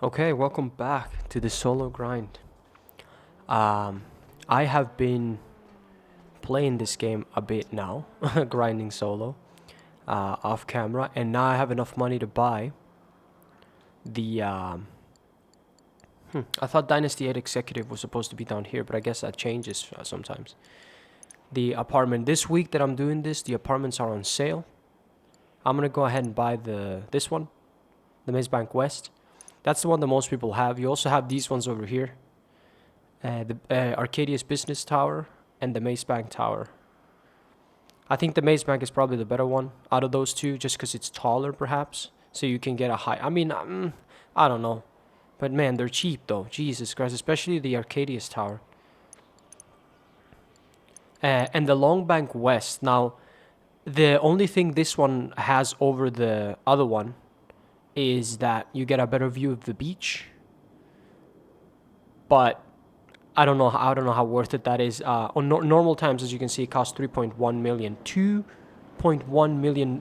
Okay, welcome back to the solo grind. Um, I have been playing this game a bit now, grinding solo, off camera, and now I have enough money to buy the. I thought Dynasty 8 Executive was supposed to be down here, but I guess that changes sometimes. The apartment this week that I'm doing this, the apartments are on sale. I'm gonna go ahead and buy this one, the Maze Bank West. That's the one that most people have. You also have these ones over here. The Arcadius Business Tower and the Maze Bank Tower. I think the Maze Bank is probably the better one out of those two, just because it's taller, perhaps. So you can get a high. I mean, I don't know, but man, they're cheap though. Jesus Christ, especially the Arcadius Tower and the Long Bank West. Now, the only thing this one has over the other one is that you get a better view of the beach, but I don't know how worth it that is. On normal times, as you can see, it costs 3.1 million, 2.1 million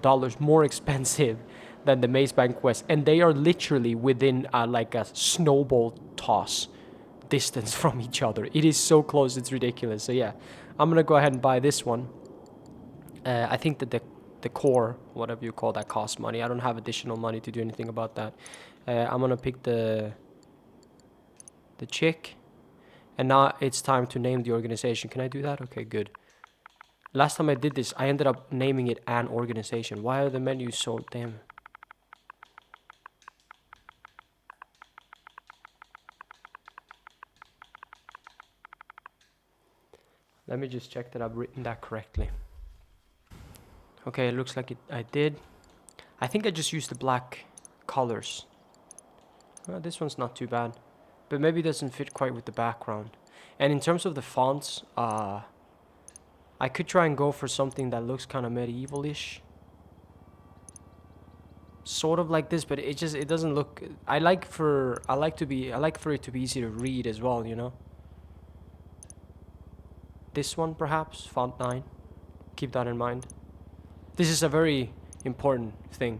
dollars more expensive than the Maze Bank West, and they are literally within like a snowball toss distance from each other. It is so close, it's ridiculous. So yeah, I'm gonna go ahead and buy this one. I think that the core, whatever you call that, costs money. I don't have additional money to do anything about that. I'm gonna pick the chick. And now it's time to name the organization. Can I do that? Okay, good. Last time I did this, I ended up naming it an organization. Why are the menus so damn... Let me just check that I've written that correctly. Okay, it looks like I did. I think I just used the black colors. Well, this one's not too bad. But maybe it doesn't fit quite with the background. And in terms of the fonts, I could try and go for something that looks kind of medieval-ish. Sort of like this, but it doesn't look. I like for it to be easy to read as well, you know. This one perhaps, font 9. Keep that in mind. This is a very important thing.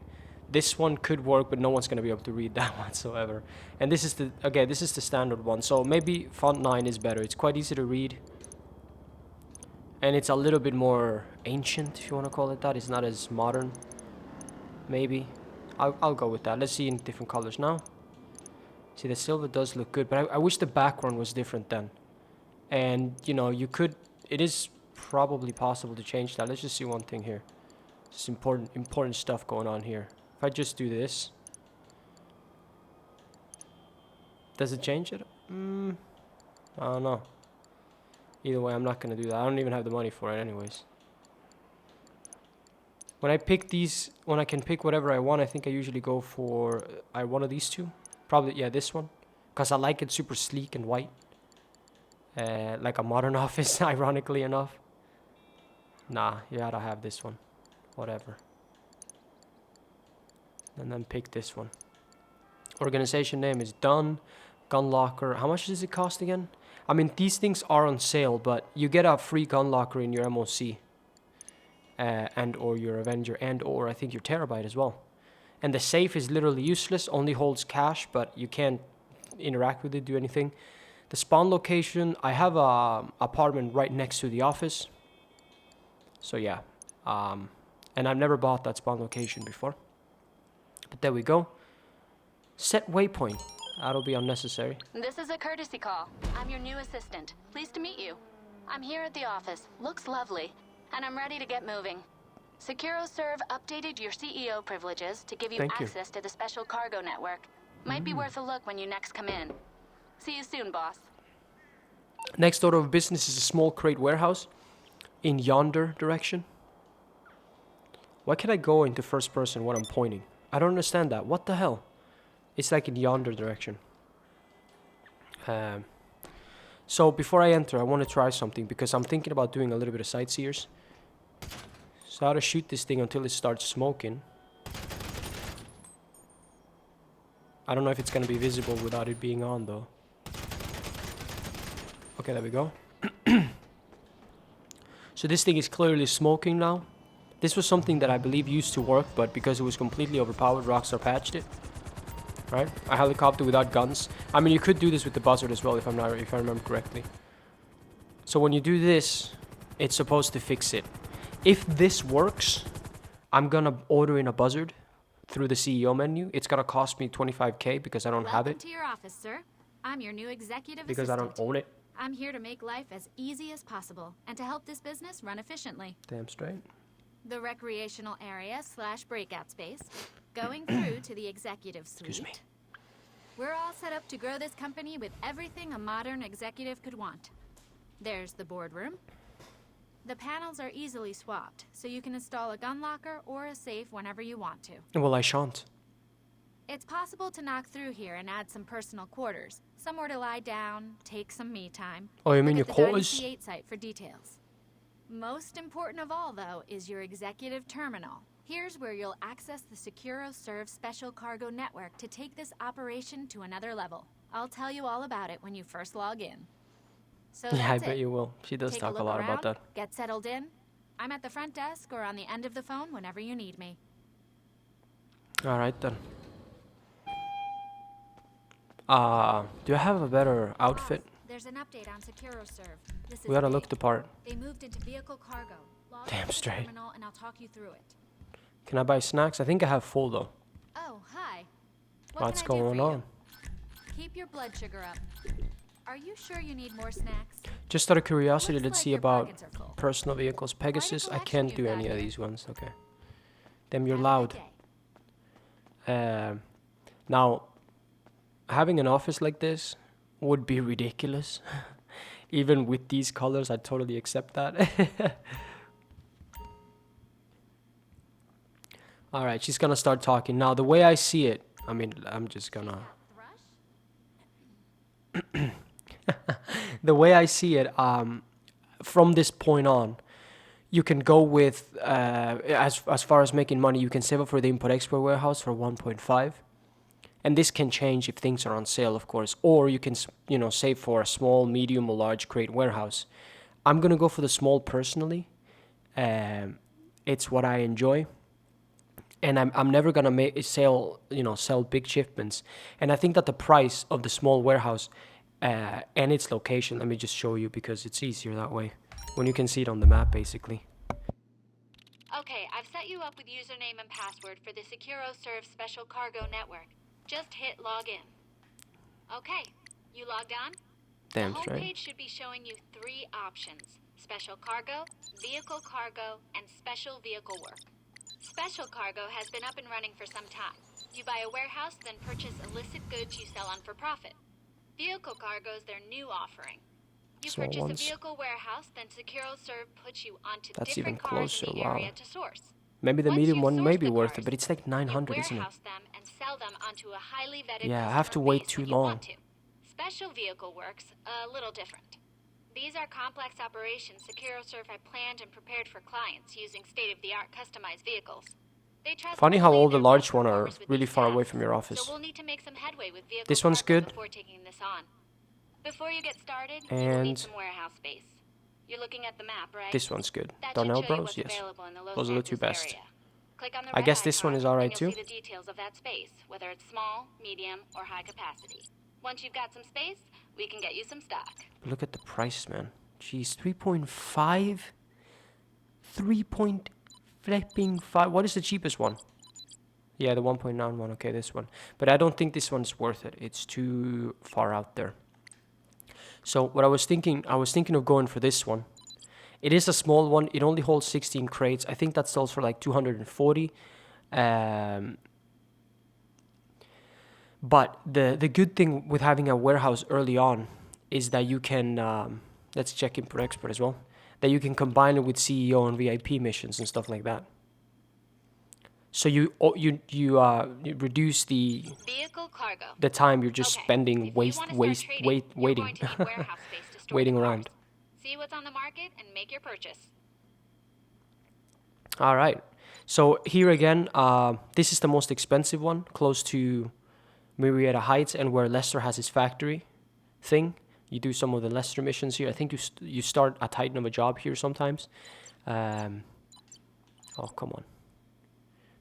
This one could work, but no one's gonna be able to read that whatsoever. And this is the standard one. So maybe font 9 is better. It's quite easy to read. And it's a little bit more ancient, if you want to call it that. It's not as modern. Maybe. I'll go with that. Let's see in different colors now. See, the silver does look good, but I wish the background was different then. And, you know, it is probably possible to change that. Let's just see one thing here. Just important stuff going on here. If I just do this. Does it change it? I don't know. Either way, I'm not going to do that. I don't even have the money for it anyways. When I can pick whatever I want, I think I usually go for one of these two. Probably, yeah, this one. Because I like it super sleek and white. Like a modern office, ironically enough. Nah, you gotta have this one. Whatever. And then pick this one. Organization name is done. Gun locker. How much does it cost again? I mean, these things are on sale, but you get a free gun locker in your MOC. And or your Avenger, and or I think your Terabyte as well. And the safe is literally useless, only holds cash, but you can't interact with it, do anything. The spawn location, I have a apartment right next to the office. So yeah, and I've never bought that spawn location before. But there we go. Set waypoint. That'll be unnecessary. This is a courtesy call. I'm your new assistant. Pleased to meet you. I'm here at the office. Looks lovely. And I'm ready to get moving. SecuroServe updated your CEO privileges to give you access to the special cargo network. Might be worth a look when you next come in. See you soon, boss. Next order of business is a small crate warehouse in yonder direction. Why can't I go into first person when I'm pointing? I don't understand that. What the hell? It's like in yonder direction. So before I enter, I want to try something because I'm thinking about doing a little bit of sightseers. So how to shoot this thing until it starts smoking. I don't know if it's going to be visible without it being on though. Okay, there we go. So this thing is clearly smoking now. This was something that I believe used to work, but because it was completely overpowered, Rockstar patched it. right? A helicopter without guns. I mean, you could do this with the buzzard as well, if I remember correctly. So when you do this, it's supposed to fix it. If this works, I'm gonna order in a buzzard through the CEO menu. It's gonna cost me 25K because I don't have Welcome it. to your office, sir. I'm your new executive Because I assistant. don't own it. I'm here to make life as easy as possible and to help this business run efficiently. Damn straight. The recreational area / breakout space, going through to the executive suite. Excuse me. We're all set up to grow this company with everything a modern executive could want. There's the boardroom. The panels are easily swapped, so you can install a gun locker or a safe whenever you want to. Well, I shan't. It's possible to knock through here and add some personal quarters, somewhere to lie down, take some me time. Oh, you mean Look your at the quarters? C8 site for details. Most important of all, though, is your executive terminal. Here's where you'll access the SecuroServe Special Cargo Network to take this operation to another level. I'll tell you all about it when you first log in. So Yeah, I that's bet it. you will. She does Take talk a look lot around, about that. Get settled in. I'm at the front desk or on the end of the phone whenever you need me. All right then. Do I have a better outfit? Boss, there's an update on SecuroServe. This is We gotta big. look the part. They moved into vehicle cargo. Log Damn into the straight. terminal and I'll talk you through it. Can I buy snacks? I think I have full though. Oh, hi. What What's can I do going for you? on? Keep your blood sugar up. Are you sure you need more snacks? Just out of curiosity, Looks let's like see your about pockets are full. personal vehicles. Pegasus, I collection can't you've do got any of here. these ones. Okay. Damn, you're Have a loud. good day. Now, having an office like this would be ridiculous. Even with these colors, I totally accept that. All right, she's gonna start talking. Now, the way I see it, I mean, I'm just gonna... Thrush? The way I see it, from this point on, you can go with, as far as making money, you can save up for the import-export warehouse for 1.5. And this can change if things are on sale, of course. Or you can, save for a small, medium, or large crate warehouse. I'm going to go for the small personally. It's what I enjoy. And I'm never going to sell big shipments. And I think that the price of the small warehouse and its location, let me just show you because it's easier that way. When you can see it on the map, basically. Okay, I've set you up with username and password for the SecuroServe Special Cargo Network. Just hit log in. Okay, you logged on? Damn The straight. homepage should be showing you 3 options: special cargo, vehicle cargo, and special vehicle work. Special cargo has been up and running for some time. You buy a warehouse, then purchase illicit goods you sell on for profit. Vehicle cargo is their new offering. You Small purchase ones. a vehicle warehouse, then SecuroServe puts you onto That's even different cars in closer, the wow. area to source. Maybe the Once medium you've one may sourced be the worth cars, it, but it's like you 900, isn't it? warehouse them and sell them onto a highly vetted Yeah, I have to customer wait base too when you long. want to. Special vehicle works a little different. These are complex operations SecuroServe had planned and prepared for clients using state-of-the-art customized vehicles. They trust Funny how only all the their large best one are performers with really these far away tasks, from your office. So we'll need to make some headway with vehicle This one's cargo good. before taking this on. Before you get started, you will need And some warehouse space. You're looking at the map, right? this one's good. That should Darnell show you Bros, what's yes. available in the Los Those are the two Santos best. area. Click on the I red guess this one icon, is alright and too. you'll see the details of that space, whether it's small, medium, or high capacity. Once you've got some space, we can get you some stock. Look at the price, man. Jeez, 3.5? 3.5. What is the cheapest one? Yeah, the 1.9 one. Okay, this one. But I don't think this one's worth it. It's too far out there. So what I was thinking of going for this one. It is a small one. It only holds 16 crates. I think that sells for like 240. But the good thing with having a warehouse early on is that you can, let's check Import Export as well, that you can combine it with CEO and VIP missions and stuff like that. So you reduce the Vehicle cargo. time you're just Okay, spending if you wanna start trading, you're waiting, going to need warehouse space to store waiting the cars. around. See what's on the market and make your purchase. All right. So here again, this is the most expensive one, close to Marietta Heights and where Lester has his factory thing. You do some of the Lester missions here. I think you start a Titan of a job here sometimes. Oh, come on.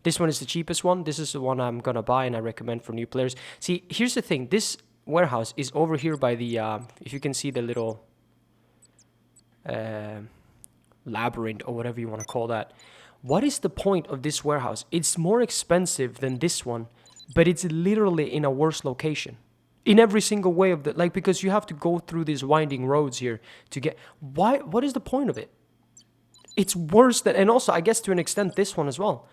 This one is the cheapest one. This is the one I'm gonna buy and I recommend for new players. See, here's the thing. This warehouse is over here by the, if you can see the little labyrinth or whatever you want to call that. What is the point of this warehouse? It's more expensive than this one, but it's literally in a worse location. In every single way of the, like, because you have to go through these winding roads here to get, what is the point of it? It's worse than, and also I guess to an extent this one as well.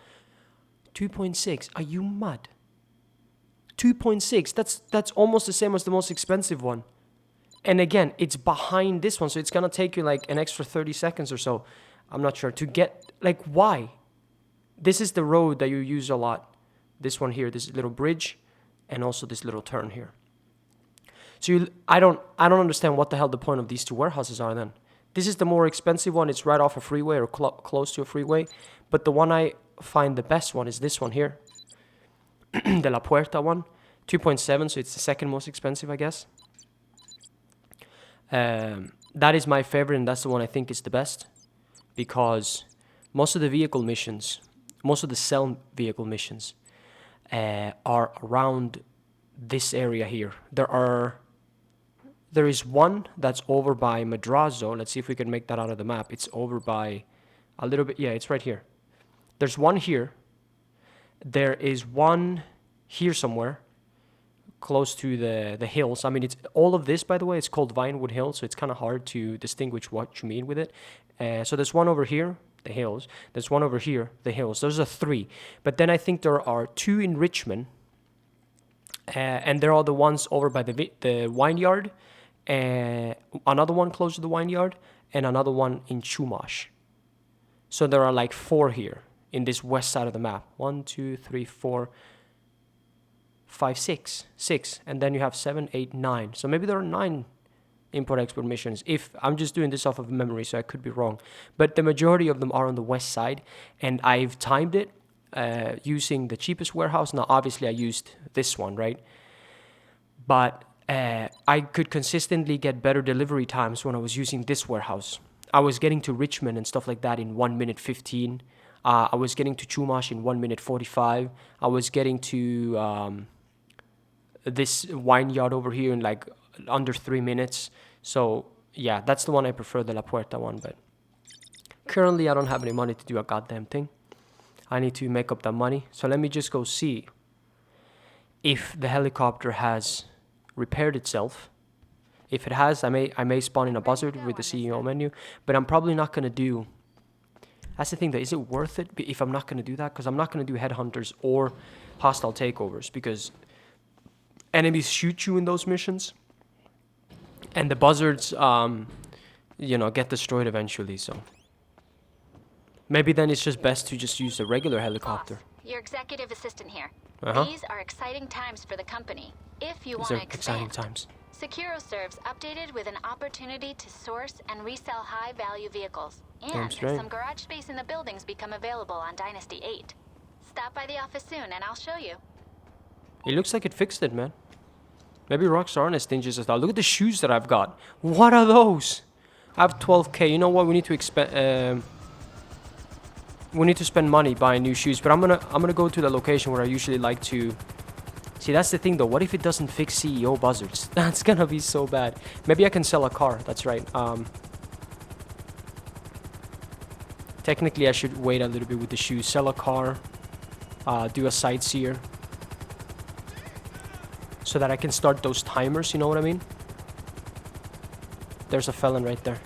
2.6, are you mad? 2.6, that's almost the same as the most expensive one. And again, it's behind this one, so it's gonna take you like an extra 30 seconds or so. I'm not sure to get, like, why? This is the road that you use a lot. This one here, this little bridge, and also this little turn here. So I don't understand what the hell the point of these two warehouses are then. This is the more expensive one. It's right off a freeway or close to a freeway. But the one I find the best one is this one here. De La Puerta one. 2.7, so it's the second most expensive, I guess. That is my favorite, and that's the one I think is the best. Because most of the vehicle missions, most of the cell vehicle missions are around this area here. There is one that's over by Madrazo. Let's see if we can make that out of the map. It's over by a little bit. Yeah, it's right here. There's one here. There is one here somewhere close to the hills. I mean, it's all of this, by the way, it's called Vinewood Hills, so it's kind of hard to distinguish what you mean with it. So there's one over here, the hills. There's one over here, the hills. Those are 3. But then I think there are 2 in Richmond, and there are the ones over by the vineyard, another one close to the vineyard, and another one in Chumash. So there are like 4 here in this west side of the map. 1, 2, 3, 4, 5, 6, and then you have 7, 8, 9. So maybe there are 9 import-export missions. If I'm just doing this off of memory, so I could be wrong, but the majority of them are on the west side, and I've timed it using the cheapest warehouse. Now, obviously, I used this one, right? But I could consistently get better delivery times when I was using this warehouse. I was getting to Richmond and stuff like that in 1 minute 15. I was getting to Chumash in 1 minute 45. I was getting to this vineyard over here in like under 3 minutes. So yeah, that's the one I prefer, the La Puerta one. But currently I don't have any money to do a goddamn thing. I need to make up that money. So let me just go see if the helicopter has repaired itself. If it has, I may spawn in a buzzard with the CEO menu, but I'm probably not going to do. That's the thing, though. Is it worth it if I'm not going to do that? Because I'm not going to do headhunters or hostile takeovers, because enemies shoot you in those missions, and the buzzards, get destroyed eventually. So maybe then it's just best to just use a regular helicopter. Boss, your executive assistant here. Uh-huh. These are exciting times for the company. If you want These to are exciting expand. times. SecuroServe's updated with an opportunity to source and resell high-value vehicles. And Damn straight. some garage space in the buildings become available on Dynasty 8. Stop by the office soon and I'll show you. It looks like it fixed it, man. Maybe Rockstar aren't as stingy as I thought. Look at the shoes that I've got. What are those? I have 12k. You know what? We need to expend. We need to spend money buying new shoes. But I'm gonna go to the location where I usually like to. See, that's the thing though. What if it doesn't fix CEO buzzards? That's gonna be so bad. Maybe I can sell a car. That's right. Technically, I should wait a little bit with the shoes. Sell a car. Do a sightseer. So that I can start those timers, you know what I mean? There's a felon right there.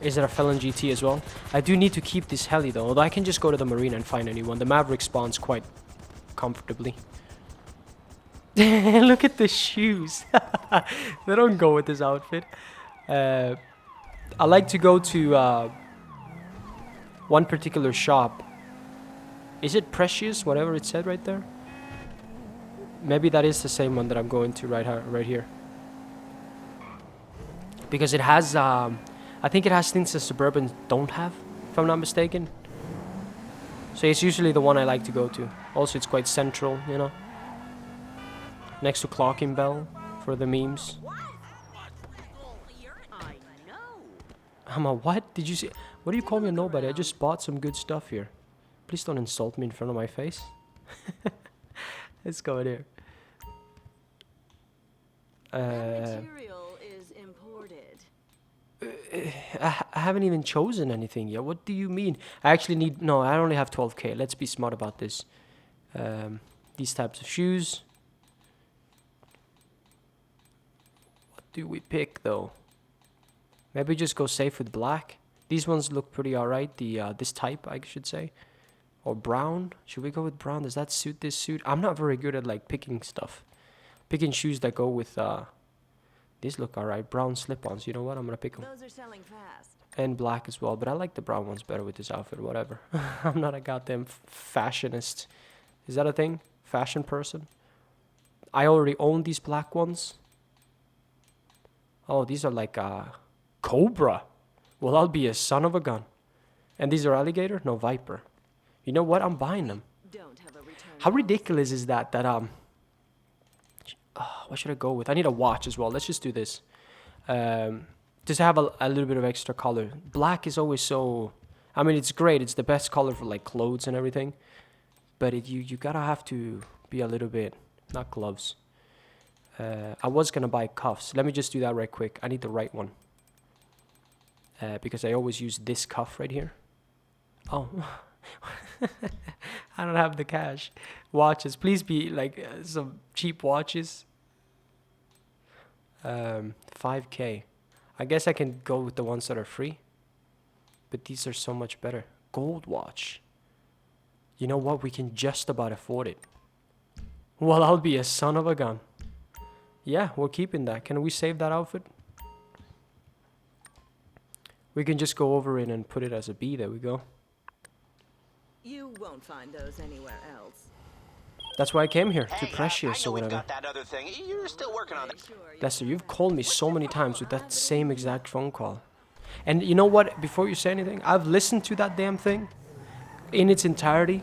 Is it a felon GT as well? I do need to keep this heli though, although I can just go to the marina and find a new one. The Maverick spawns quite comfortably. Look at the shoes. They don't go with this outfit. I like to go to one particular shop. Is it Precious? Whatever it said right there. Maybe that is the same one that I'm going to right here. Because it has, I think it has things that Suburbans don't have, if I'm not mistaken. So it's usually the one I like to go to. Also, it's quite central, you know. Next to Clocking Bell for the memes. I'm a what? Did you see? What do you call me a nobody? I just bought some good stuff here. Please don't insult me in front of my face. Let's go in here. Material is imported. I haven't even chosen anything yet. What do you mean? I actually need... No, I only have 12k. Let's be smart about this. These types of shoes. What do we pick, though? Maybe just go safe with black. These ones look pretty alright. This type, I should say. Or brown. Should we go with brown? Does that suit this suit? I'm not very good at, like, picking stuff. Picking shoes that go with... These look alright. Brown slip-ons. You know what? I'm gonna pick them. Those are selling fast. And black as well. But I like the brown ones better with this outfit. Whatever. I'm not a goddamn fashionist. Is that a thing? Fashion person? I already own these black ones. Oh, these are like Cobra. Well, I'll be a son of a gun. And these are alligator? No, viper. You know what? I'm buying them. Don't have a return. How ridiculous is that? What should I go with? I need a watch as well. Let's just do this. Just have a little bit of extra color. Black is always so... I mean, it's great. It's the best color for like clothes and everything. But you gotta have to be a little bit... Not gloves. I was gonna buy cuffs. Let me just do that right quick. I need the right one. Because I always use this cuff right here. Oh. I don't have the cash. Watches. Please be like some cheap watches. 5k. I guess I can go with the ones that are free. But these are so much better. Gold watch. You know what? We can just about afford it. Well, I'll be a son of a gun. Yeah, we're keeping that. Can we save that outfit? We can just go over it and put it as a B. There we go. You won't find those anywhere else. That's why I came here, to Hey, Precious I or know we've whatever. got that other thing. You're still working on it. Sure, you Lester, you've called me so many times with that same exact phone call. And you know what? Before you say anything, I've listened to that damn thing in its entirety.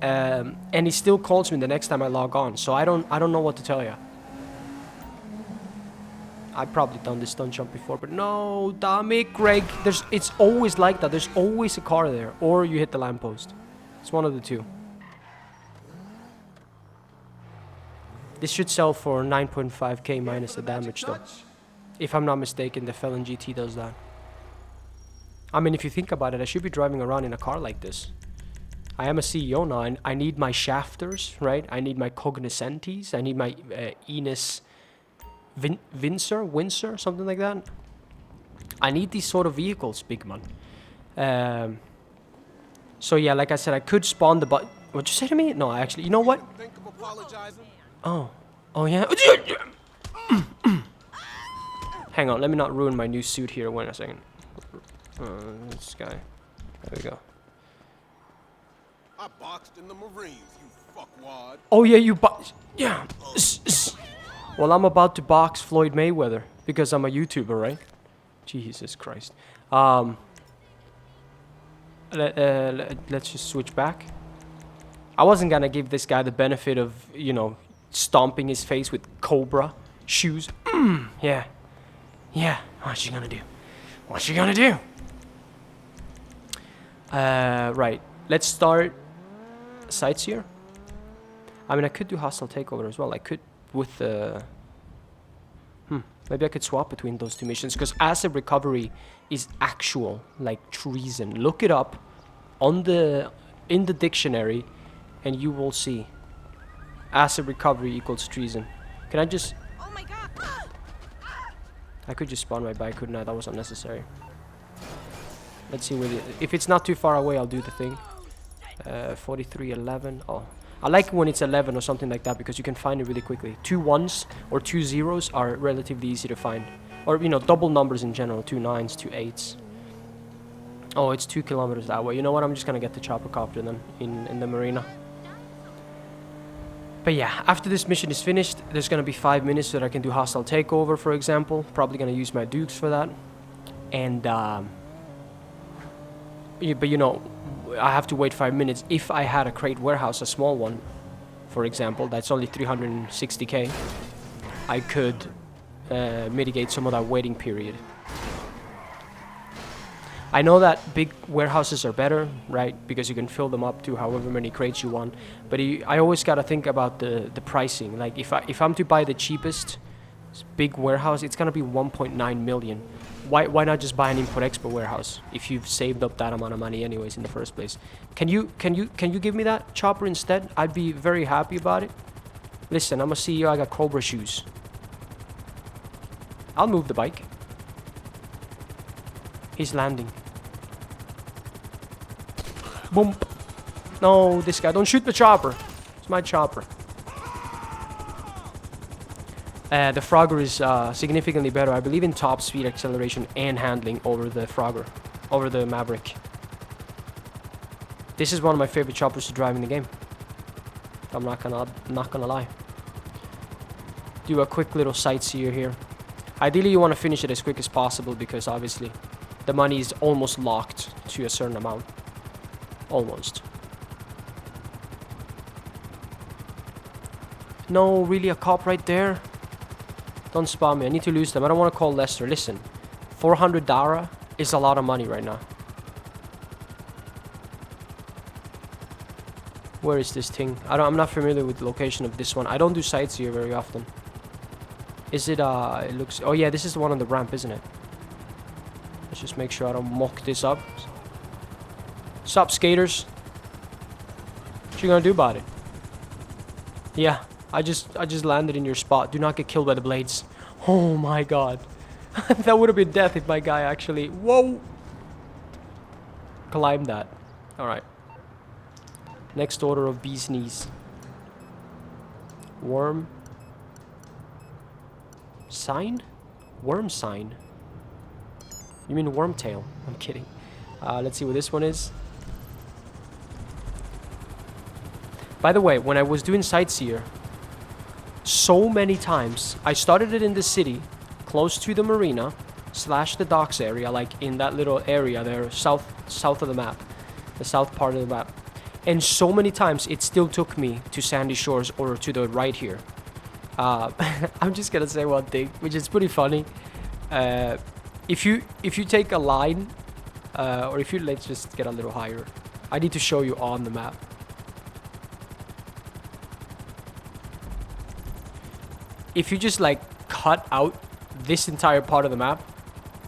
And he still calls me the next time I log on. So I don't know what to tell you. I've probably done this stunt jump before, but no, damn it, Greg. It's always like that. There's always a car there, or you hit the lamppost. It's one of the two. This should sell for 9.5k minus the damage, though. If I'm not mistaken, the Felon GT does that. I mean, if you think about it, I should be driving around in a car like this. I am a CEO now, and I need my shafters, right? I need my cognoscentes. I need my Enos Windsor, something like that. I need these sort of vehicles, big man. So yeah, like I said, I could spawn the but. What'd you say to me? No, actually, you know what? Think of apologizing? Oh yeah. Hang on, let me not ruin my new suit here. Wait a second. This guy. There we go. I boxed in the Marines, you fuckwad. Oh yeah, you box. Yeah. Well, I'm about to box Floyd Mayweather because I'm a YouTuber, right? Jesus Christ. Let's just switch back. I wasn't gonna give this guy the benefit of, you know, stomping his face with Cobra shoes. Yeah. Yeah. What's she gonna do? What's she gonna do? Right. Let's start Sightseer. I mean, I could do Hostile Takeover as well. I could with the... Maybe I could swap between those two missions, because Asset Recovery is actual, like, treason. Look it up on in the dictionary, and you will see. Asset Recovery equals treason. Can I just... Oh my god! I could just spawn my bike, couldn't I? That was unnecessary. Let's see where if it's not too far away, I'll do the thing. 4311. Oh, I like when it's 11 or something like that, because you can find it really quickly. 2 1s or 2 0s are relatively easy to find, or you know, double numbers in general. 2 9s, 2 8s. Oh, it's 2 kilometers that way. You know what? I'm just gonna get the chopper copter then in the marina. But yeah, after this mission is finished, there's gonna be 5 minutes so that I can do Hostile Takeover, for example. Probably gonna use my Dukes for that, and but you know, I have to wait 5 minutes. If I had a crate warehouse, a small one, for example, that's only 360k, I could mitigate some of that waiting period. I know that big warehouses are better, right? Because you can fill them up to however many crates you want. But I always gotta think about the pricing. Like if I'm to buy the cheapest big warehouse, it's gonna be 1.9 million. Why not just buy an import-export warehouse if you've saved up that amount of money anyways in the first place? Can you give me that chopper instead? I'd be very happy about it. Listen, I'm a CEO. I got Cobra shoes. I'll move the bike. He's landing. Boom. No, this guy. Don't shoot the chopper. It's my chopper. The Frogger is significantly better, I believe, in top speed, acceleration, and handling over the Frogger, over the Maverick. This is one of my favorite choppers to drive in the game. I'm not gonna lie. Do a quick little sightseer here. Ideally, you want to finish it as quick as possible because obviously the money is almost locked to a certain amount. Almost. No, really, a cop right there? Don't spam me. I need to lose them. I don't want to call Lester. Listen, 400 Dara is a lot of money right now. Where is this thing? I'm not familiar with the location of this one. I don't do sites here very often. Is it, it looks... Oh, yeah, this is the one on the ramp, isn't it? Let's just make sure I don't muck this up. Sup, skaters? What you gonna do about it? Yeah, I just landed in your spot. Do not get killed by the blades. Oh my god. That would have been death if my guy actually... Whoa! Climbed that. Alright. Next order of bee's knees. Worm. Sign? Worm sign? You mean wormtail? I'm kidding. Let's see what this one is. By the way, when I was doing Sightseer, so many times, I started it in the city, close to the marina, / the docks area, like in that little area there, south of the map, the south part of the map. And so many times, it still took me to Sandy Shores or to the right here. I'm just gonna say one thing, which is pretty funny. If you take a line, or if you, let's just get a little higher. I need to show you on the map. If you just like cut out this entire part of the map,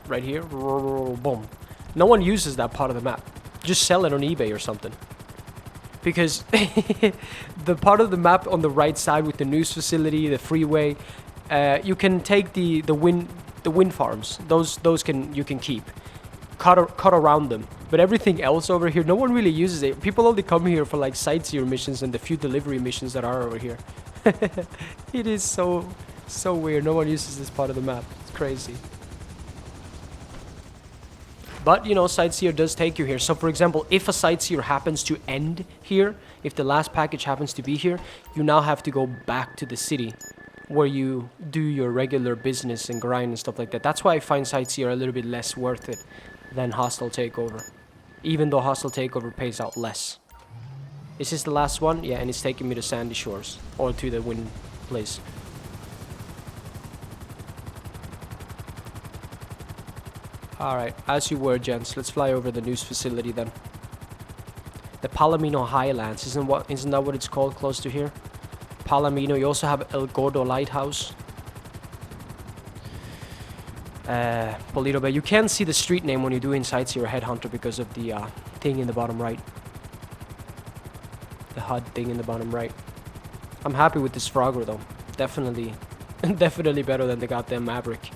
right here, boom. No one uses that part of the map. Just sell it on eBay or something. Because the part of the map on the right side with the news facility, the freeway, you can take the wind farms. Those you can keep. Cut around them. But everything else over here, no one really uses it. People only come here for like sightseer missions and the few delivery missions that are over here. It is so weird. No one uses this part of the map. It's crazy. But, you know, Sightseer does take you here. So, for example, if a Sightseer happens to end here, if the last package happens to be here, you now have to go back to the city where you do your regular business and grind and stuff like that. That's why I find Sightseer a little bit less worth it than Hostile Takeover. Even though Hostile Takeover pays out less. Is this the last one? Yeah, and it's taking me to Sandy Shores. Or to the wind place. Alright, as you were, gents. Let's fly over the news facility then. The Palomino Highlands. Isn't that what it's called close to here? Palomino. You also have El Gordo Lighthouse. Polito Bay. You can't see the street name when you do Sightseer Headhunter because of the thing in the bottom right. The HUD thing in the bottom right. I'm happy with this Frogger though. Definitely better than the goddamn Maverick.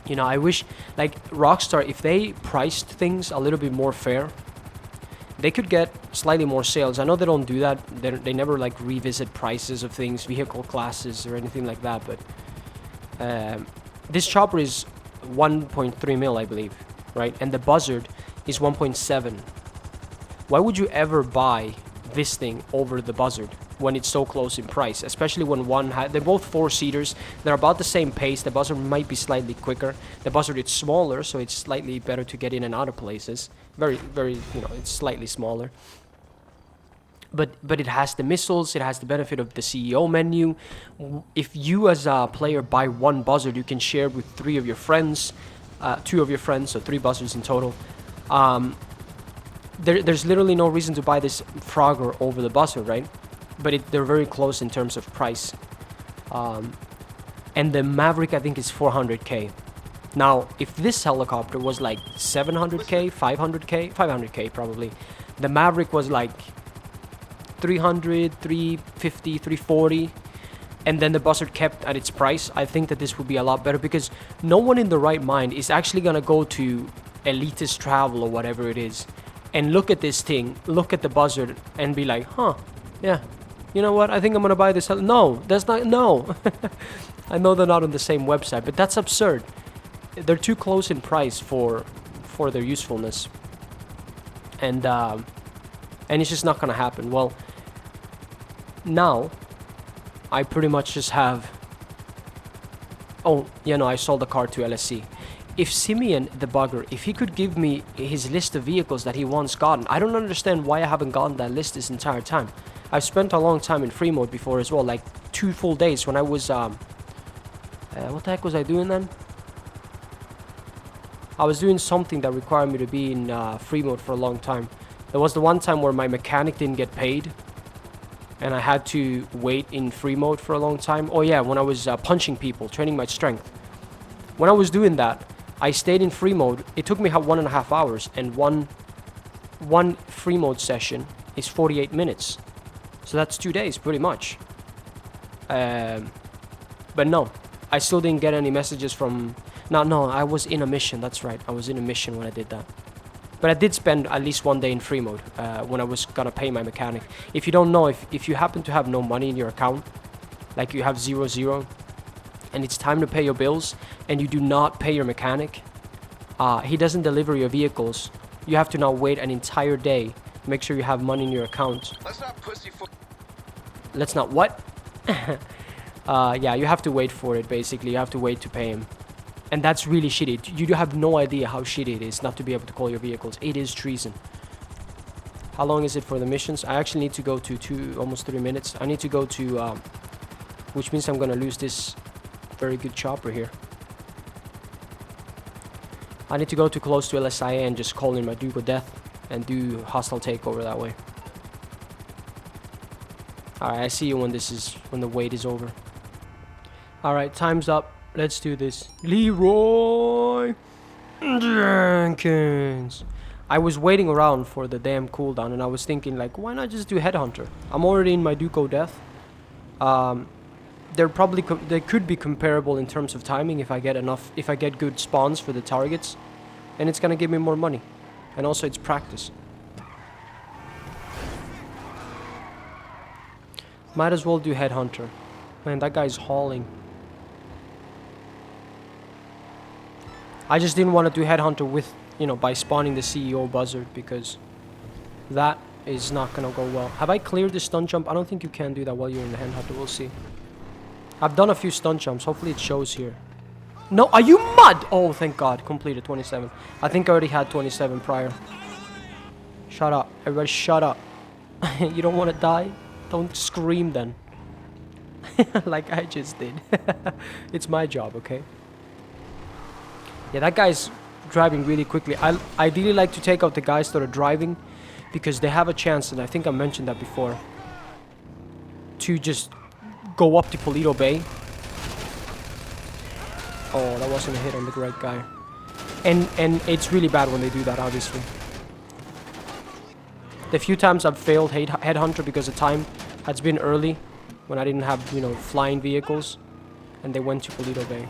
You know, I wish, like, Rockstar, if they priced things a little bit more fair, they could get slightly more sales. I know they don't do that. They never, like, revisit prices of things, vehicle classes, or anything like that, but this chopper is 1.3 mil, I believe, right? And the Buzzard is 1.7. Why would you ever buy this thing over the Buzzard when it's so close in price? Especially when they're both four-seaters. They're about the same pace. The Buzzard might be slightly quicker. The Buzzard is smaller, so it's slightly better to get in and out of places. Very, you know, it's slightly smaller. But it has the missiles. It has the benefit of the CEO menu. If you as a player buy one Buzzard, you can share with 3 of your friends. 2 of your friends, so 3 buzzards in total. There's literally no reason to buy this Frogger over the buzzard, right? But they're very close in terms of price. And the Maverick, I think, is 400k. Now, if this helicopter was like 700k, 500k probably. The Maverick was like 300, 350, 340. And then the buzzard kept at its price. I think that this would be a lot better because no one in the right mind is actually gonna go to Elitist Travel or whatever it is and look at this thing, look at the buzzard and be like, huh, yeah, you know what, I think I'm gonna buy this. No, that's not, no. I know they're not on the same website, but that's absurd. They're too close in price for their usefulness. And it's just not gonna happen. Well, now I pretty much just have... Oh, you know, I sold the car to LSC. If Simeon, the bugger, if he could give me his list of vehicles that he once gotten, I don't understand why I haven't gotten that list this entire time. I've spent a long time in free mode before as well, like 2 full days when I was, what the heck was I doing then? I was doing something that required me to be in free mode for a long time. There was the one time where my mechanic didn't get paid, and I had to wait in free mode for a long time. Oh yeah, when I was punching people, training my strength. When I was doing that, I stayed in free mode. It took me 1.5 hours, and one free mode session is 48 minutes. So that's 2 days, pretty much. But no, I still didn't get any messages from... No, I was in a mission, that's right. I was in a mission when I did that. But I did spend at least 1 day in free mode when I was gonna pay my mechanic. If you don't know, if you happen to have no money in your account, like you have 0, and it's time to pay your bills, and you do not pay your mechanic, he doesn't deliver your vehicles. You have to now wait an entire day to make sure you have money in your account. Let's not pussyfoot. Let's not what? Yeah, you have to wait for it, basically. You have to wait to pay him. And that's really shitty. You have no idea how shitty it is not to be able to call your vehicles. It is treason. How long is it for the missions? I actually need to go to almost 3 minutes. I need to go to, which means I'm gonna lose this very good chopper here. I need to go too close to LSIA and just call in my Duke of Death and do hostile takeover that way. Alright, I see you when the wait is over. Alright, time's up. Let's do this. Leroy Jenkins. I was waiting around for the damn cooldown and I was thinking like, why not just do Headhunter? I'm already in my Duke of Death. They could be comparable in terms of timing if I get good spawns for the targets, and it's gonna give me more money, and also it's practice. Might as well do Headhunter. Man, that guy's hauling. I just didn't want to do Headhunter with, by spawning the CEO buzzard, because that is not gonna go well. Have I cleared the stun jump? I don't think you can do that while you're in the Headhunter. We'll see. I've done a few stun jumps. Hopefully it shows here. No, are you mud? Oh, thank God. Completed 27. I think I already had 27 prior. Shut up. Everybody shut up. You don't want to die? Don't scream then. Like I just did. It's my job, okay? Yeah, that guy's driving really quickly. I ideally like to take out the guys that are driving, because they have a chance, and I think I mentioned that before, to just go up to Paleto Bay. Oh, that wasn't a hit on the right guy. And it's really bad when they do that, obviously. The few times I've failed Headhunter because the time has been early, when I didn't have, flying vehicles, and they went to Paleto Bay.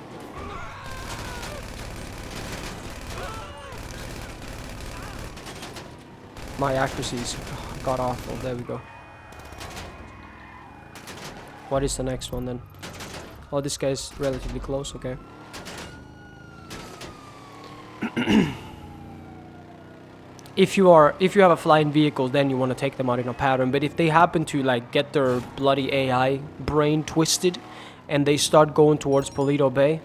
My accuracies got off. Oh, there we go. What is the next one then? Oh, this guy's relatively close, okay. If you have a flying vehicle, then you want to take them out in a pattern. But if they happen to get their bloody AI brain twisted and they start going towards Paleto Bay,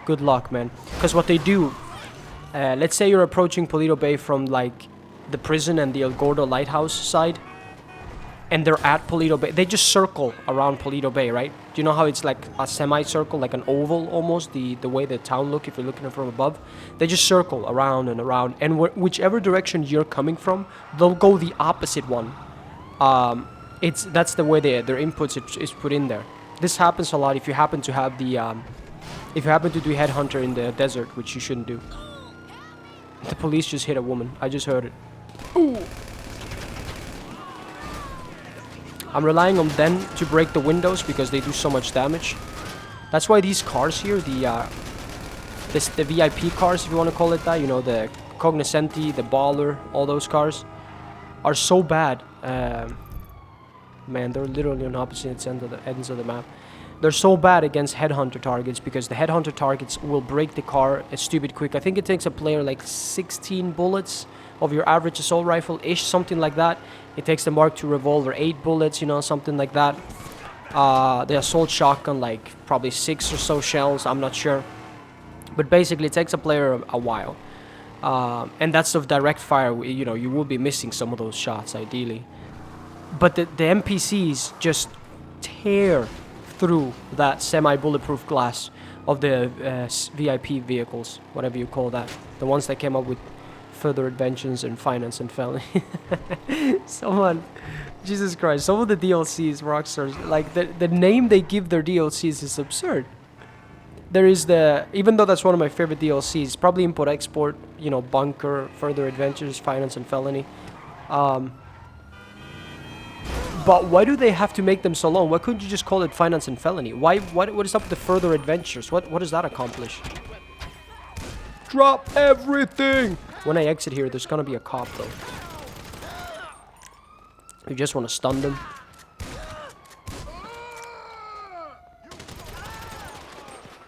good luck, man. Because what they do, let's say you're approaching Paleto Bay from the prison and the El Gordo lighthouse side, and they're at Polito Bay. They just circle around Polito Bay, right? Do you know how it's like a semicircle, like an oval almost, the way the town look if you're looking from above? They just circle around and around, and whichever direction you're coming from, they'll go the opposite one. That's the way their inputs is put in there. This happens a lot if you happen to have the if you happen to do Headhunter in the desert, which you shouldn't do. The police just hit a woman. I just heard it. Ooh. I'm relying on them to break the windows because they do so much damage. That's why these cars here, the VIP cars, if you want to call it that, you know, the Cognoscenti, the Baller, all those cars, are so bad. Man, they're literally on opposite ends of the map. They're so bad against Headhunter targets because the Headhunter targets will break the car stupid quick. I think it takes a player like 16 bullets of your average assault rifle-ish, something like that. It takes the Mark II revolver 8 bullets, you know, something like that. The assault shotgun, like probably 6 or so shells, I'm not sure. But basically, it takes a player a while. And that's of direct fire, you know, you will be missing some of those shots, ideally. But the NPCs just tear through that semi-bulletproof glass of the VIP vehicles, whatever you call that. The ones that came up with Further Adventures and Finance and Felony. Someone, Jesus Christ, some of the DLCs, Rockstar's, like the name they give their DLCs is absurd. There is even though that's one of my favorite DLCs, probably Import Export, you know, Bunker, Further Adventures, Finance and Felony. But why do they have to make them so long? Why couldn't you just call it Finance and Felony? What is up with the Further Adventures? What does that accomplish? Drop everything! When I exit here, there's gonna be a cop though. You just want to stun them.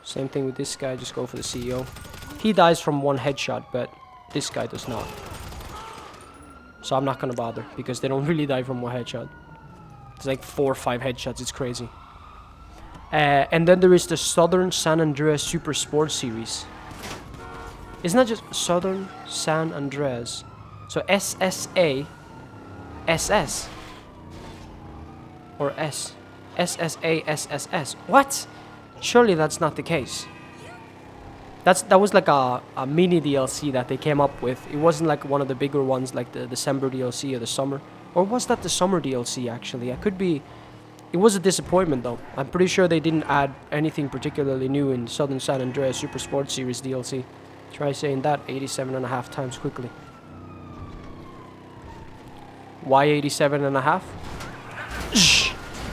Same thing with this guy, just go for the CEO. He dies from one headshot, but this guy does not. So I'm not gonna bother, because they don't really die from one headshot. It's like 4 or 5 headshots, it's crazy. And then there is the Southern San Andreas Super Sports Series. Isn't that just Southern San Andreas? So SSA, SS. Or S. SSA, SSS. What? Surely that's not the case. That was like a mini DLC that they came up with. It wasn't like one of the bigger ones like the December DLC or the summer. Or was that the summer DLC actually? I could be... It was a disappointment though. I'm pretty sure they didn't add anything particularly new in Southern San Andreas Super Sports Series DLC. Try saying that 87.5 times quickly. Why 87.5?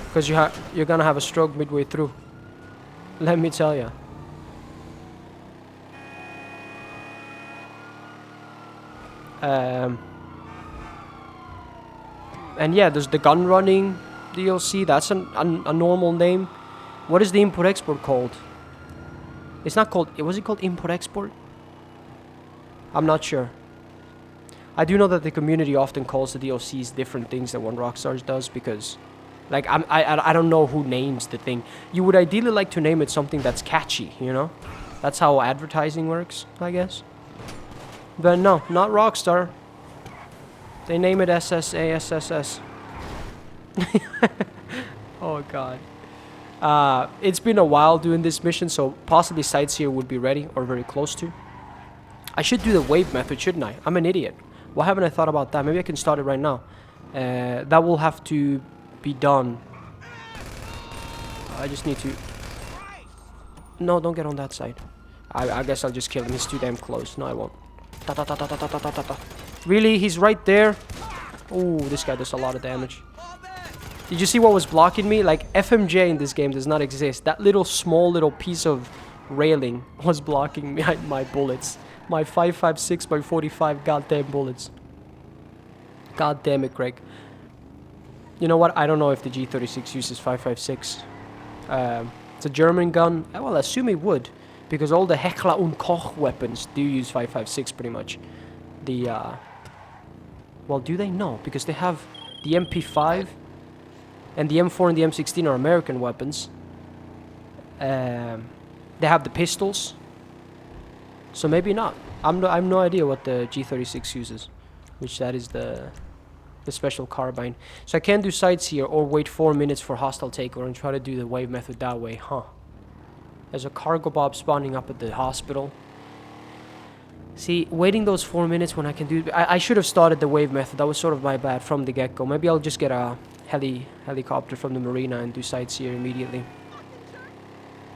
Because you're gonna have a stroke midway through. Let me tell you. And yeah, there's the gun running DLC. That's a normal name. What is the import export called? It's not called... Was it called import export? I'm not sure. I do know that the community often calls the DLCs different things than what Rockstar does because... Like, I don't know who names the thing. You would ideally like to name it something that's catchy, you know? That's how advertising works, I guess. But no, not Rockstar. They name it SSA, SSS. Oh, God. It's been a while doing this mission, so possibly Sightseer would be ready or very close to. I should do the wave method, shouldn't I? I'm an idiot. Why haven't I thought about that? Maybe I can start it right now. That will have to be done. I just need to... No, don't get on that side. I guess I'll just kill him. He's too damn close. No, I won't. Ta ta ta ta ta ta ta ta ta. Really? He's right there? Oh, this guy does a lot of damage. Did you see what was blocking me? Like, FMJ in this game does not exist. That small little piece of railing was blocking my bullets. My 5.56 by 45 goddamn bullets. God damn it, Greg. You know what? I don't know if the G36 uses 5.56. It's a German gun. Well, I assume it would, because all the Heckler und Koch weapons do use 5.56 pretty much. Well, do they? No, because they have the MP5 and the M4 and the M16 are American weapons. They have the pistols. So maybe not. I have no idea what the G36 uses. Which that is the the special carbine. So I can't do sightseer or wait 4 minutes for hostile takeover and try to do the wave method that way, huh? There's a cargo bob spawning up at the hospital. See, waiting those 4 minutes when I can do... I should have started the wave method. That was sort of my bad from the get-go. Maybe I'll just get a helicopter from the marina and do sightseer immediately.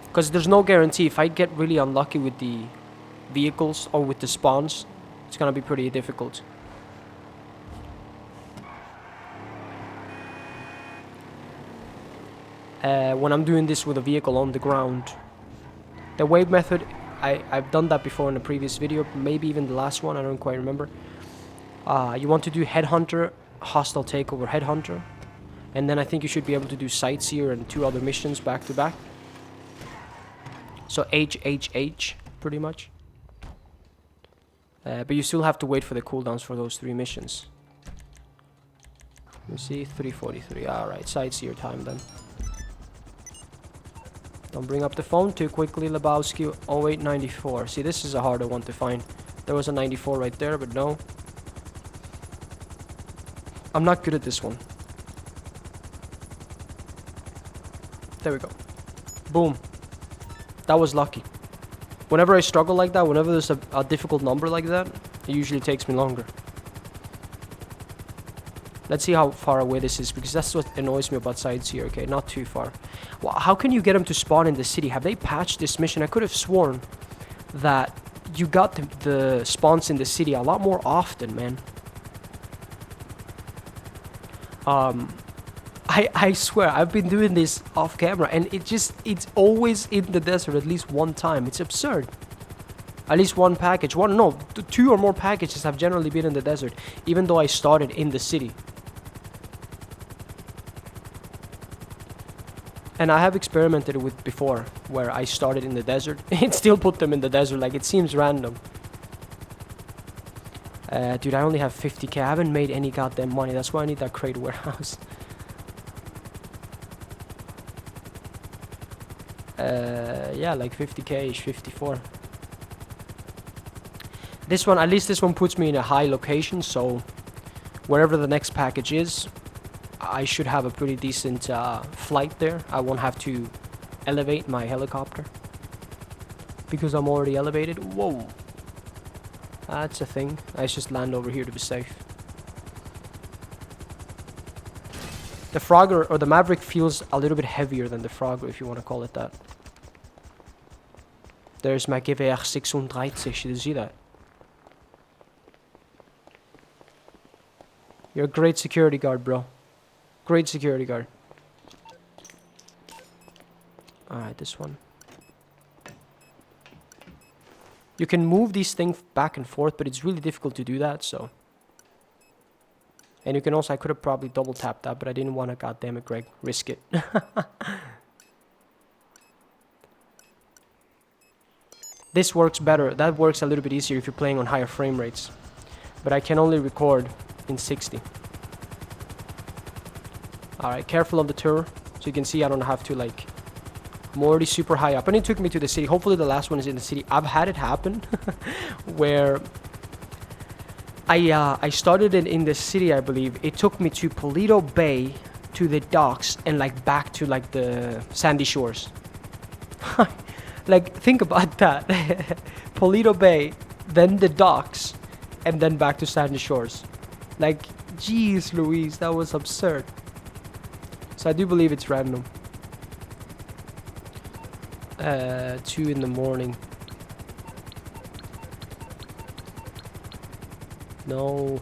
Because there's no guarantee. If I get really unlucky with the vehicles or with the spawns, it's gonna be pretty difficult. When I'm doing this with a vehicle on the ground. The wave method, I've done that before in a previous video, maybe even the last one, I don't quite remember. You want to do Headhunter, Hostile Takeover, Headhunter. And then I think you should be able to do Sightseer and 2 other missions back to back. So HHH, pretty much. But you still have to wait for the cooldowns for those 3 missions. You see, 3:43. Alright, Sightseer time then. Don't bring up the phone too quickly, Lebowski. 0894. See, this is a harder one to find. There was a 94 right there, but no. I'm not good at this one. There we go. Boom. That was lucky. Whenever I struggle like that, whenever there's a difficult number like that, it usually takes me longer. Let's see how far away this is, because that's what annoys me about Sightseer. Okay, not too far. Well, how can you get them to spawn in the city? Have they patched this mission? I could have sworn that you got the spawns in the city a lot more often, man. I swear, I've been doing this off camera, and it's always in the desert at least one time. It's absurd. At least one package. No, 2 or more packages have generally been in the desert, even though I started in the city. And I have experimented with before, where I started in the desert. It still put them in the desert, like it seems random. Dude, I only have 50k. I haven't made any goddamn money. That's why I need that crate warehouse. Yeah, like 50k-ish, 54. This one, at least this one puts me in a high location, so wherever the next package is, I should have a pretty decent flight there. I won't have to elevate my helicopter because I'm already elevated. Whoa. That's a thing. I just land over here to be safe. The Frogger, or the Maverick, feels a little bit heavier than the Frogger, if you want to call it that. There's my Gewehr 36. Did you see that? You're a great security guard, bro. Great security guard. Alright, this one. You can move these things back and forth, but it's really difficult to do that, so. And you can also, I could have probably double tapped that, but I didn't want to, goddammit, Greg, risk it. This works better. That works a little bit easier if you're playing on higher frame rates. But I can only record in 60. Alright, careful of the tour. So you can see I don't have to, like, I'm already super high up. And it took me to the city. Hopefully the last one is in the city. I've had it happen where I started it in the city, I believe. It took me to Paleto Bay, to the docks, and like back to like the sandy shores. Like, think about that. Paleto Bay, then the docks, and then back to sandy shores. Like, jeez Louise, that was absurd. So I do believe it's random. 2 in the morning. No.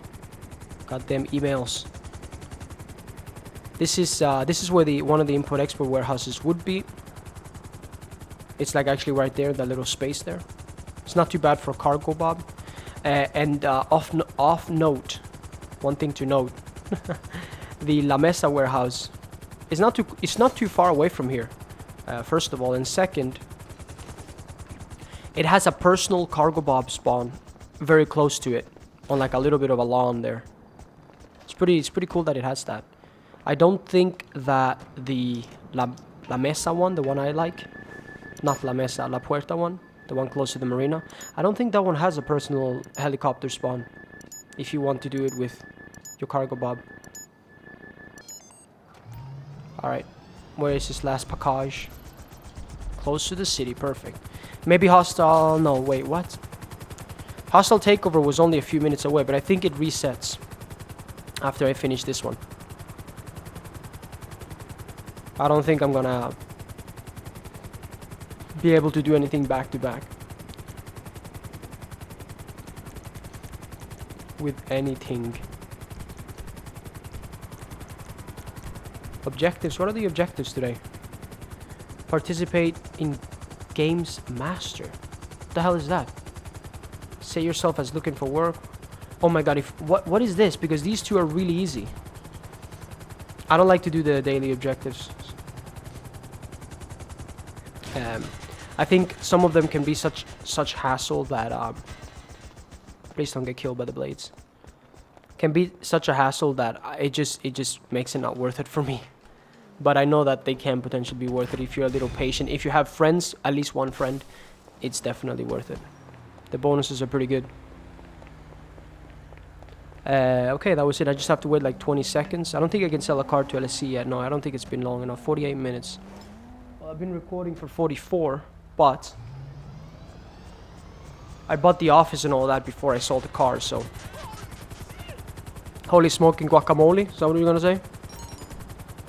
Goddamn emails. This is where one of the import-export warehouses would be. It's like actually right there, that little space there. It's not too bad for a cargo bob. And off note, one thing to note, the La Mesa warehouse is it's not too far away from here. First of all, and second, it has a personal cargo bob spawn very close to it, on like a little bit of a lawn there. It's pretty cool that it has that. I don't think that the La Mesa one, the one I like, not La Mesa, La Puerta one, the one close to the marina, I don't think that one has a personal helicopter spawn if you want to do it with Your cargo, Bob. Alright. Where is this last package? Close to the city. Perfect. Maybe hostile... No, wait, what? Hostile takeover was only a few minutes away, but I think it resets after I finish this one. I don't think I'm gonna be able to do anything back to back with anything. Objectives. What are the objectives today? Participate in Games Master. What the hell is that? Say yourself as looking for work. Oh my god, what is this? Because these two are really easy. I don't like to do the daily objectives. I think some of them can be such hassle that please don't get killed by the blades. Can be such a hassle that it just makes it not worth it for me. But I know that they can potentially be worth it if you're a little patient. If you have friends, at least one friend, it's definitely worth it. The bonuses are pretty good. Okay, that was it. I just have to wait like 20 seconds. I don't think I can sell a card to LSC yet. No, I don't think it's been long enough. 48 minutes. Well, I've been recording for 44, but I bought the office and all that before I sold the car, so... Holy smoking guacamole? Is that what you're gonna say?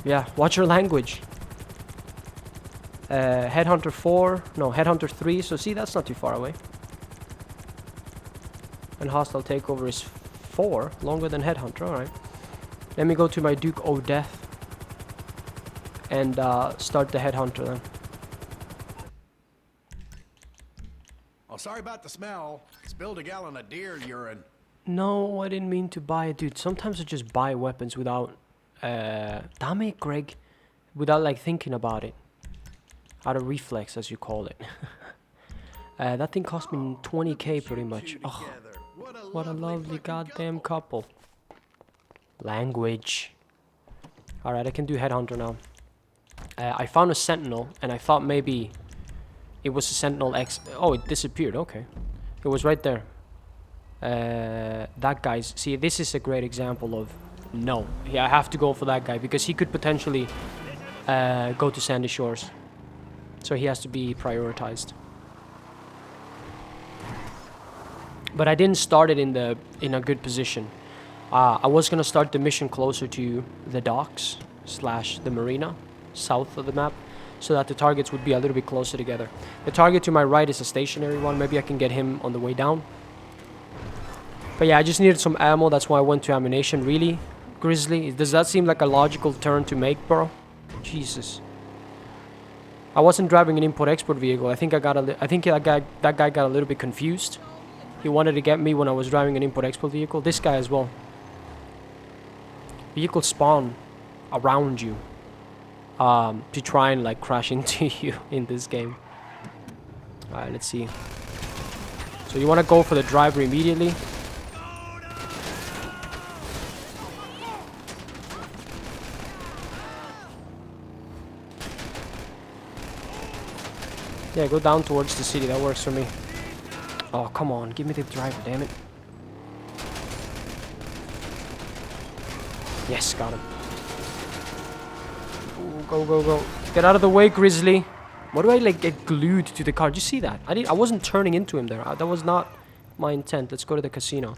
Yeah, watch your language. Headhunter 4. No, Headhunter 3. So see, that's not too far away. And hostile takeover is 4. Longer than Headhunter. Alright. Let me go to my Duke O' Death. And start the Headhunter then. Oh, sorry about the smell. Spilled a gallon of deer urine. No, I didn't mean to buy it, dude. Sometimes I just buy weapons without... damn it, Greg. Without, like, thinking about it. Out of reflex, as you call it. That thing cost me 20k pretty much. Oh, what a lovely goddamn couple. Language. Alright, I can do Headhunter now. I found a Sentinel, and I thought maybe it was a Sentinel X. Oh, it disappeared. Okay. It was right there. That guy's... See, this is a great example of... No. Yeah, I have to go for that guy, because he could potentially go to Sandy Shores. So he has to be prioritized. But I didn't start it in a good position. I was gonna start the mission closer to the docks / the marina, south of the map, so that the targets would be a little bit closer together. The target to my right is a stationary one. Maybe I can get him on the way down. But yeah, I just needed some ammo. That's why I went to ammunition. Really, Grizzly? Does that seem like a logical turn to make, bro? Jesus. I wasn't driving an import-export vehicle. I think that guy got a little bit confused. He wanted to get me when I was driving an import-export vehicle. This guy as well. Vehicles spawn around you to try and like crash into you in this game. Alright, let's see. So you want to go for the driver immediately. Yeah, go down towards the city. That works for me. Oh, come on. Give me the driver, damn it. Yes, got him. Ooh, go, go, go. Get out of the way, Grizzly. Why do I, like, get glued to the car? Did you see that? I wasn't turning into him there. That was not my intent. Let's go to the casino.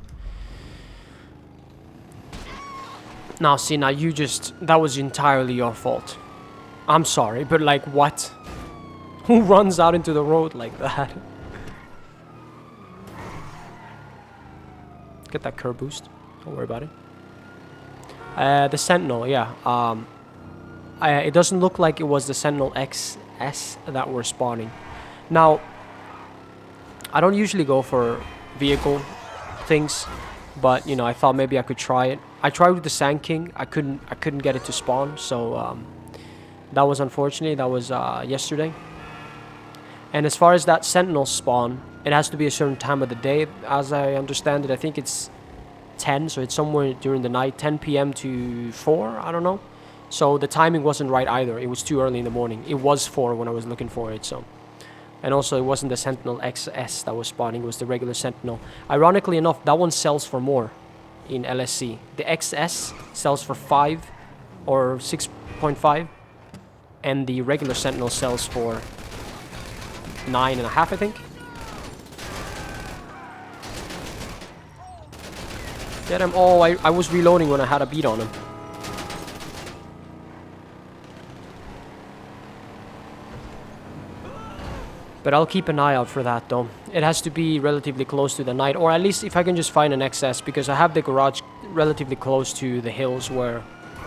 Now, see, now you just... That was entirely your fault. I'm sorry, but, like, what? Who runs out into the road like that? Get that curb boost. Don't worry about it. The Sentinel, yeah. It doesn't look like it was the Sentinel XS that were spawning. Now, I don't usually go for vehicle things, but you know, I thought maybe I could try it. I tried with the Sand King. I couldn't get it to spawn, so that was unfortunate. That was yesterday. And as far as that Sentinel spawn, it has to be a certain time of the day. As I understand it, I think it's 10, so it's somewhere during the night, 10 p.m. to 4, I don't know. So the timing wasn't right either. It was too early in the morning. It was 4 when I was looking for it, so. And also, it wasn't the Sentinel XS that was spawning. It was the regular Sentinel. Ironically enough, that one sells for more. in LSC. The XS sells for 5 or 6.5, and the regular Sentinel sells for 9.5, I think. Get him! Oh, I was reloading when I had a beat on him. But I'll keep an eye out for that though. It has to be relatively close to the night, or at least if I can just find an XS, because I have the garage relatively close to the hills where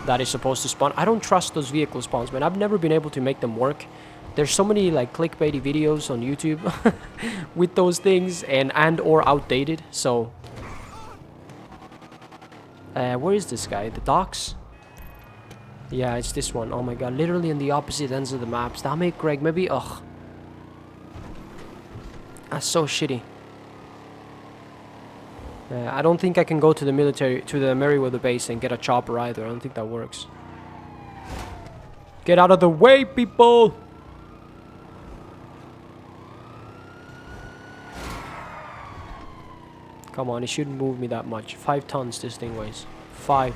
that is supposed to spawn. I don't trust those vehicle spawns, man. I've never been able to make them work. There's so many like clickbaity videos on YouTube with those things and or outdated. So where is this guy? The docks? Yeah, it's this one. Oh my god, literally in the opposite ends of the maps. Damn it, Greg. Maybe ugh. That's so shitty. I don't think I can go to the military, to the Meriwether base and get a chopper either. I don't think that works. Get out of the way, people! Come on, it shouldn't move me that much. 5 tons this thing weighs. 5.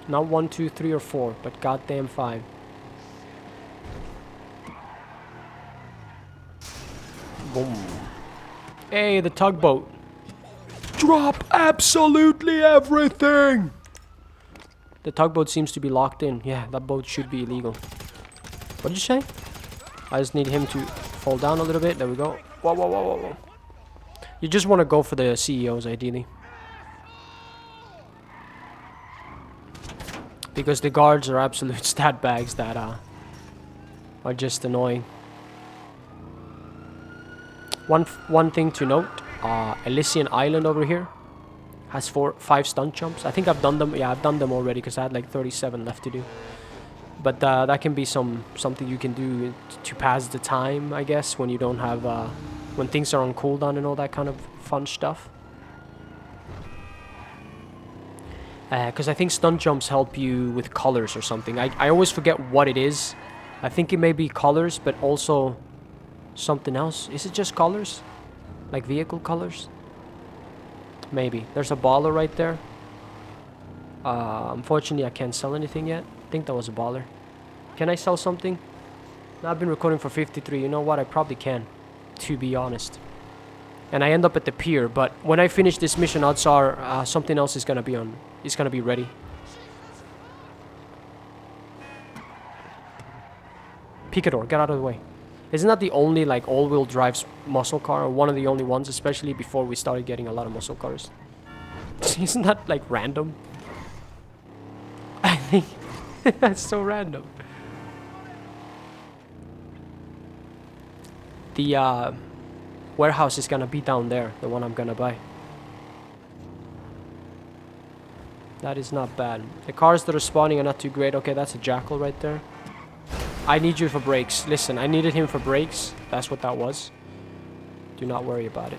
Not 1, 2, 3, or 4, but goddamn 5. Boom. Hey, the tugboat. Drop absolutely everything! The tugboat seems to be locked in. Yeah, that boat should be illegal. What did you say? I just need him to fall down a little bit. There we go. Whoa, whoa, whoa, whoa, whoa. You just want to go for the CEOs, ideally. Because the guards are absolute stat bags that are just annoying. One thing to note, Elysian Island over here has 5 stunt jumps. I think I've done them. Yeah, I've done them already because I had like 37 left to do. But that can be something you can do to pass the time, I guess, when you don't have when things are on cooldown and all that kind of fun stuff. Because I think stunt jumps help you with colors or something. I always forget what it is. I think it may be colors, but also something else. Is it just colors? Like vehicle colors? Maybe. There's a baller right there. Unfortunately, I can't sell anything yet. I think that was a baller. Can I sell something? No, I've been recording for 53. You know what? I probably can, to be honest. And I end up at the pier, but when I finish this mission, odds are something else is gonna be on. It's gonna be ready. Picador, get out of the way. Isn't that the only like all-wheel drive muscle car, or one of the only ones, especially before we started getting a lot of muscle cars? Isn't that like random? I think that's so random. The warehouse is gonna be down there, the one I'm gonna buy. That is not bad. The cars that are spawning are not too great. Okay, that's a jackal right there. I need you for brakes. Listen, I needed him for brakes. That's what that was. Do not worry about it.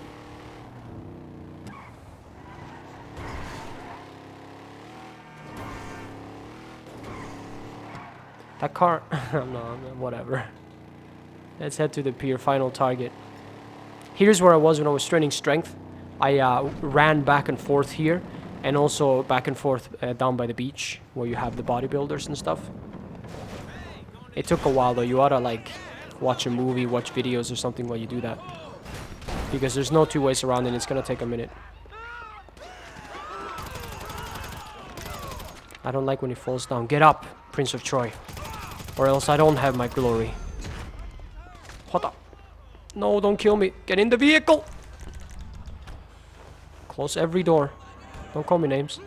That car... no, whatever. Let's head to the pier. Final target. Here's where I was when I was training strength. I ran back and forth here. And also back and forth down by the beach, where you have the bodybuilders and stuff. It took a while though. You ought to like watch a movie, watch videos or something while you do that. Because there's no two ways around and it's gonna take a minute. I don't like when he falls down. Get up, Prince of Troy. Or else I don't have my glory. What the? No, don't kill me. Get in the vehicle! Close every door. Don't call me names.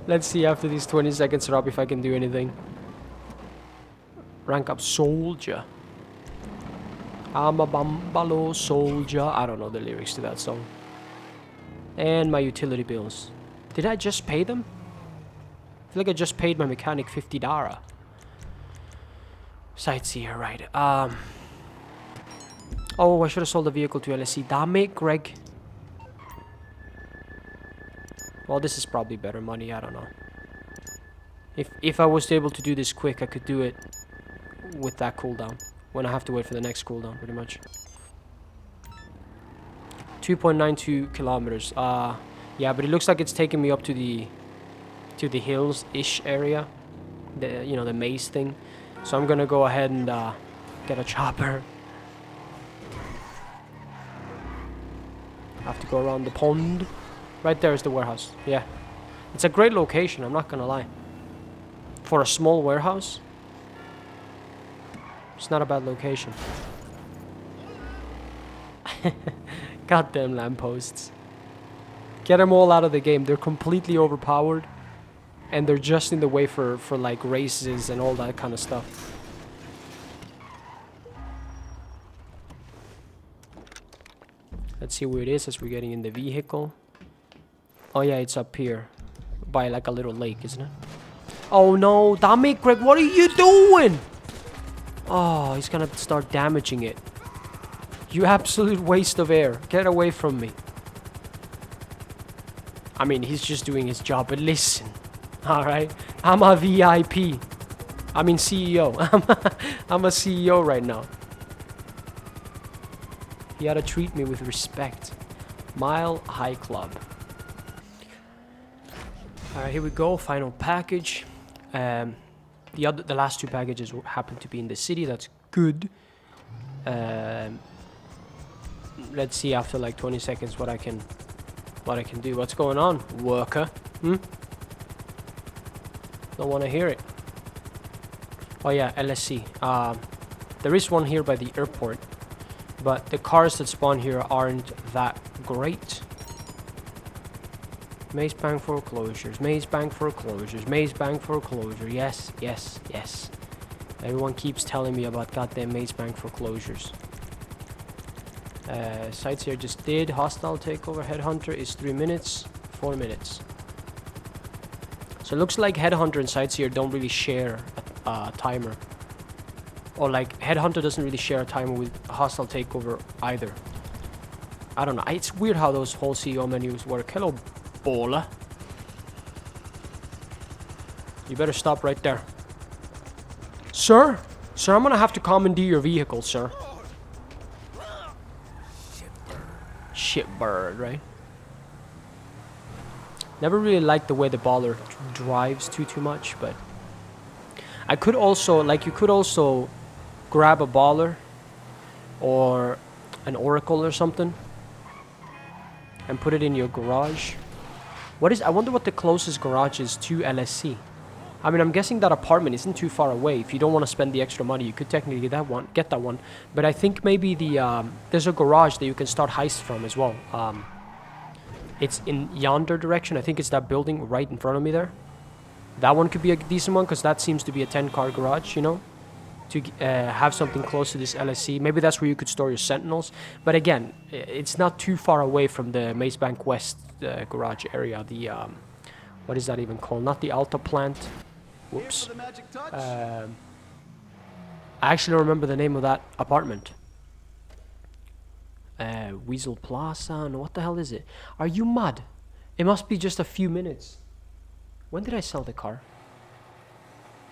Let's see after these 20 seconds are up if I can do anything. Rank up soldier. I'm a bambalo soldier. I don't know the lyrics to that song. And my utility bills. Did I just pay them? I feel like I just paid my mechanic $50. Sightseer, right. Oh, I should have sold the vehicle to LSC. Damn it, Greg. Well, this is probably better money. I don't know. If I was able to do this quick, I could do it with that cooldown. When I have to wait for the next cooldown, pretty much. 2.92 kilometers. Yeah, but it looks like it's taking me up to the hills-ish area. The maze thing. So I'm gonna go ahead and get a chopper. Have to go around the pond. Right there is the warehouse. Yeah. It's a great location, I'm not gonna lie. For a small warehouse, it's not a bad location. Goddamn lampposts. Get them all out of the game. They're completely overpowered. And they're just in the way for like races and all that kind of stuff. Let's see where it is as we're getting in the vehicle. Oh yeah, it's up here. By like a little lake, isn't it? Oh no, damn it, Greg, what are you doing? Oh, he's gonna start damaging it. You absolute waste of air. Get away from me. I mean, he's just doing his job, but listen. Alright? I'm a VIP. I mean CEO. I'm a CEO right now. You gotta treat me with respect. Mile High Club. Alright, here we go. Final package. The last two packages happen to be in the city. That's good. Let's see after like 20 seconds what I can do. What's going on, worker? Don't want to hear it. Oh yeah, LSC. There is one here by the airport, but the cars that spawn here aren't that great. Maze Bank foreclosures, Maze Bank foreclosures, Maze Bank foreclosure. Yes, yes, yes. Everyone keeps telling me about goddamn Maze Bank foreclosures. Sightseer just did. Hostile takeover. Headhunter is 3 minutes, 4 minutes. So it looks like Headhunter and Sightseer don't really share a timer. Or like Headhunter doesn't really share a timer with Hostile takeover either. I don't know. It's weird how those whole CEO menus work. Hello, baller. You better stop right there. Sir? Sir, I'm gonna have to commandeer your vehicle, sir. Shitbird, right? Never really liked the way the baller drives too much, but I could also, like, you could also grab a baller or an Oracle or something and put it in your garage. I wonder what the closest garage is to LSC. I mean, I'm guessing that apartment isn't too far away. If you don't want to spend the extra money, you could technically get that one. But I think maybe there's a garage that you can start heist from as well. It's in yonder direction. I think it's that building right in front of me there. That one could be a decent one because that seems to be a 10-car garage, you know, to have something close to this LSC. Maybe that's where you could store your Sentinels. But again, it's not too far away from the Maze Bank West garage area. The what is that even called? Not the Alta plant. Whoops. I actually don't remember the name of that apartment. Weasel Plaza, and what the hell is it? Are you mad? It must be just a few minutes. When did I sell the car?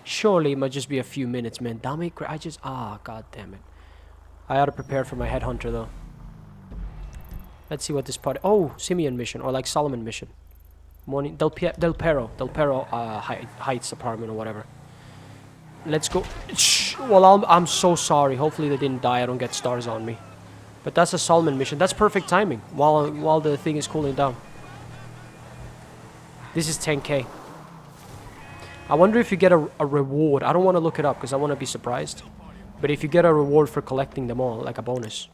Surely it might just be a few minutes, man. Damn it, god damn it. I ought to prepare for my Headhunter though. Let's see what this part. Oh, Simeon mission, or like Solomon mission. Morning, Del Perro Heights apartment or whatever. Let's go. Well, I'm so sorry. Hopefully they didn't die. I don't get stars on me. But that's a Solomon mission. That's perfect timing while the thing is cooling down. This is 10k. I wonder if you get a reward. I don't want to look it up because I want to be surprised. But if you get a reward for collecting them all, like a bonus.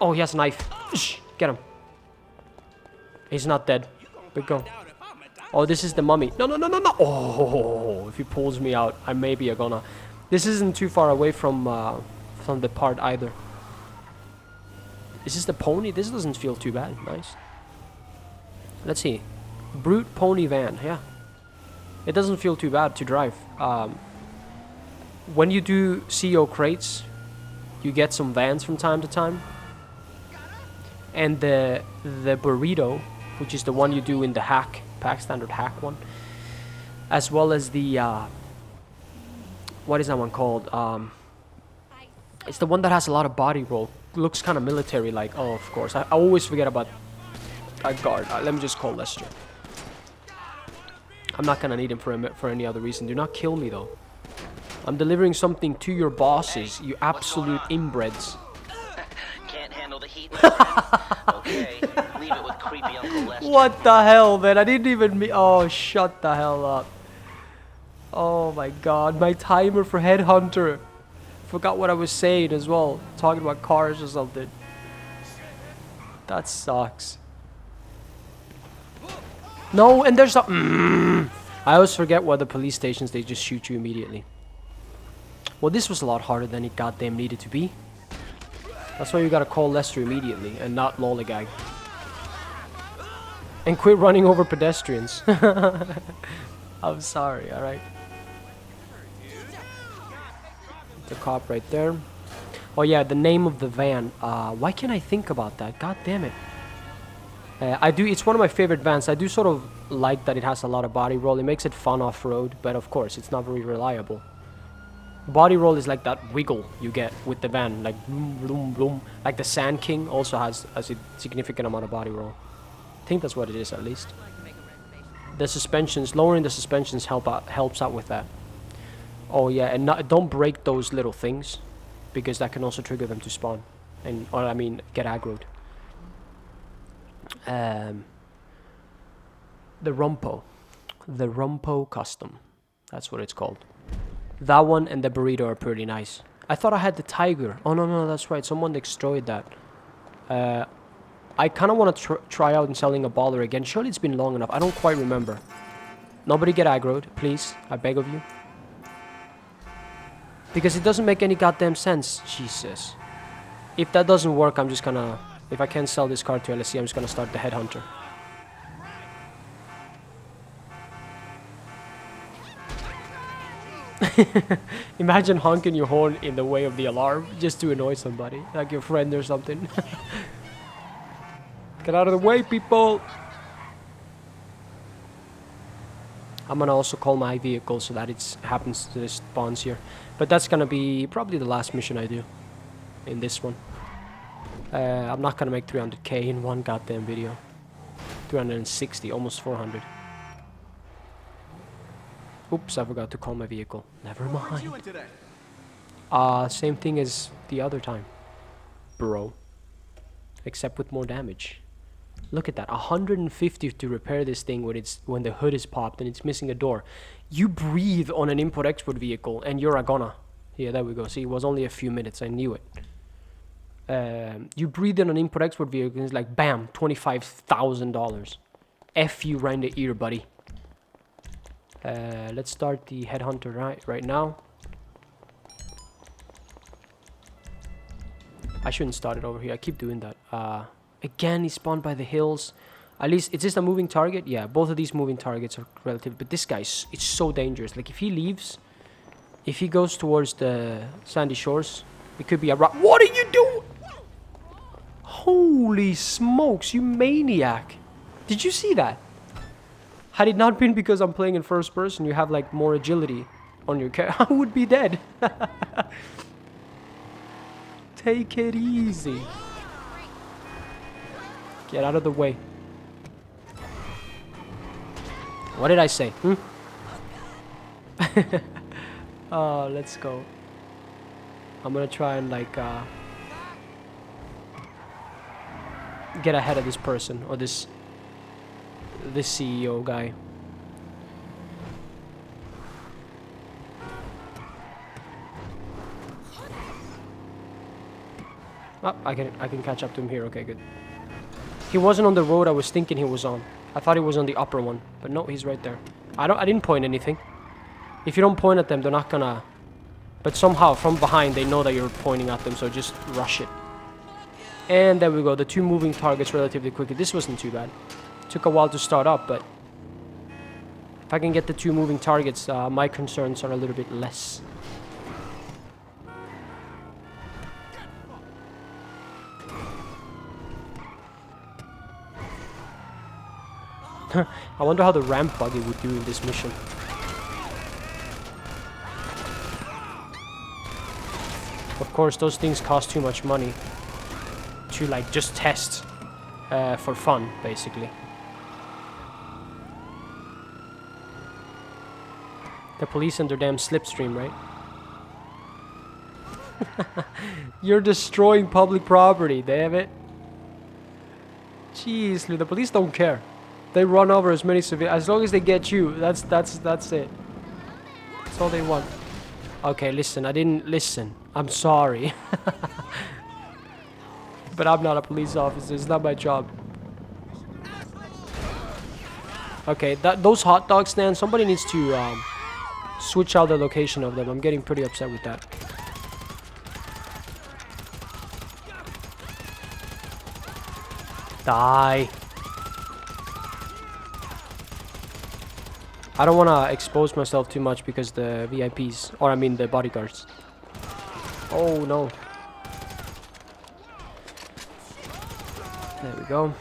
Oh, he has a knife. Get him. He's not dead. But go. Oh, this is the mummy. No. Oh, if he pulls me out, I maybe are gonna. This isn't too far away from the part either. Is this the pony? This doesn't feel too bad. Nice. Let's see. Brute pony van. Yeah. It doesn't feel too bad to drive. When you do CEO crates, you get some vans from time to time. And the burrito, which is the one you do in the pack standard hack one, as well as the what is that one called? It's the one that has a lot of body roll. Looks kind of military like. Oh, of course. I always forget about a guard. Let me just call Lester. I'm not gonna need him for any other reason. Do not kill me though. I'm delivering something to your bosses, you absolute inbreds. Can't handle the heat, my friend. Okay, leave it with creepy Uncle Lester. What the hell, man? I didn't even oh, shut the hell up. Oh my god, my timer for Headhunter. Forgot what I was saying as well. Talking about cars or something. That sucks. No, and there's a... I always forget what the police stations, they just shoot you immediately. Well, this was a lot harder than it goddamn needed to be. That's why you gotta call Lester immediately and not lollygag. And quit running over pedestrians. I'm sorry, alright? The cop right there. Oh yeah, the name of the van. Why can't I think about that? God damn it. It's one of my favorite vans. I do sort of like that it has a lot of body roll. It makes it fun off-road, but of course, it's not very reliable. Body roll is like that wiggle you get with the van, like boom, boom, boom. Like the Sand King also has a significant amount of body roll. I think that's what it is, at least. The suspensions, lowering the suspensions helps out with that. Oh yeah, and don't break those little things, because that can also trigger them to spawn, or I mean, get aggroed. The Rumpo Custom, that's what it's called. That one and the burrito are pretty nice. I thought I had the Tiger. Oh no, that's right, someone destroyed that. I kind of want to try out and selling a baller again. Surely it's been long enough. I don't quite remember. Nobody get aggroed, please, I beg of you, because it doesn't make any goddamn sense. Jesus. If that doesn't work, I'm just gonna... If I can't sell this car to LSE, I'm just gonna start the Headhunter. Imagine honking your horn in the way of the alarm just to annoy somebody, like your friend or something. Get out of the way, people! I'm gonna also call my vehicle so that it happens to the spawns here. But that's gonna be probably the last mission I do in this one. I'm not gonna make 300k in one goddamn video. 360, almost 400. Oops, I forgot to call my vehicle. Never mind. Same thing as the other time, bro. Except with more damage. Look at that, 150 to repair this thing when the hood is popped and it's missing a door. You breathe on an import-export vehicle and you're a gonna. Yeah, there we go. See, it was only a few minutes. I knew it. You breathe in an import-export vehicle and it's like, bam, $25,000. F you right in the ear, buddy. Let's start the Headhunter right now. I shouldn't start it over here. I keep doing that. Again, he's spawned by the hills. At least, is this a moving target? Yeah, both of these moving targets are relative. But this guy, it's so dangerous. Like, if he leaves, if he goes towards the sandy shores, it could be a rock. What are you doing? Holy smokes, you maniac. Did you see that? Had it not been because I'm playing in first person, you have, like, more agility on your character, I would be dead. Take it easy. Get out of the way. What did I say? Oh, let's go. I'm gonna try and like get ahead of this person or this CEO guy. Oh, I can catch up to him here. Okay, good. He wasn't on the road I was thinking he was on. I thought he was on the upper one, but no, he's right there. I didn't point anything. If you don't point at them, they're not gonna... But somehow, from behind, they know that you're pointing at them, so just rush it. And there we go, the two moving targets relatively quickly. This wasn't too bad. Took a while to start up, but... If I can get the two moving targets, my concerns are a little bit less. I wonder how the ramp buggy would do in this mission. Of course, those things cost too much money to like just test for fun, basically. The police and their damn slipstream, right? You're destroying public property, damn it. Jeez, the police don't care. They run over as many civilians. As long as they get you, that's it. That's all they want. Okay, listen, I didn't listen. I'm sorry. But I'm not a police officer. It's not my job. Okay, those hot dog stands, somebody needs to switch out the location of them. I'm getting pretty upset with that. Die. I don't want to expose myself too much because the VIPs, or I mean the bodyguards. Oh no. There we go.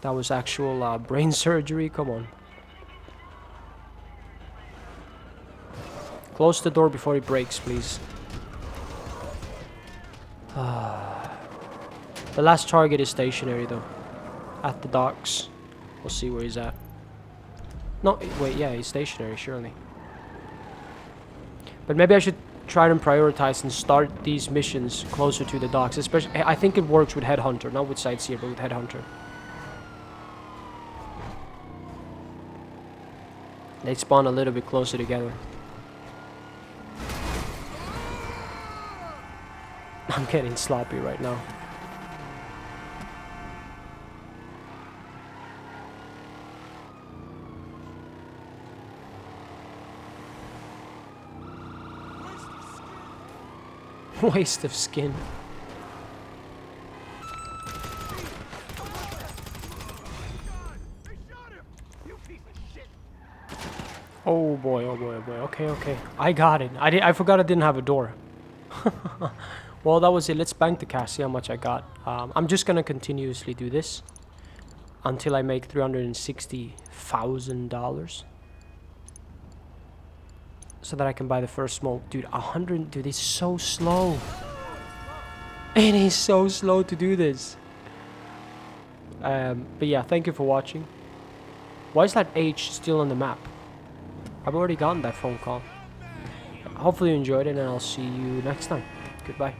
That was actual brain surgery. Come on. Close the door before it breaks, please. The last target is stationary though. At the docks. We'll see where he's at. No, wait, yeah, he's stationary, surely. But maybe I should try and prioritize and start these missions closer to the docks. Especially, I think it works with Headhunter, not with Sightseer, but with Headhunter. They spawn a little bit closer together. I'm getting sloppy right now. Waste of skin. Oh boy, oh boy, oh boy. Okay, okay. I got it. I forgot I didn't have a door. Well, that was it. Let's bank the cash, see how much I got. I'm just gonna continuously do this until I make $360,000. So that I can buy the first smoke. Dude, 100, dude, it's so slow. It is so slow to do this. But yeah, thank you for watching. Why is that H still on the map? I've already gotten that phone call. Hopefully you enjoyed it, and I'll see you next time. Goodbye.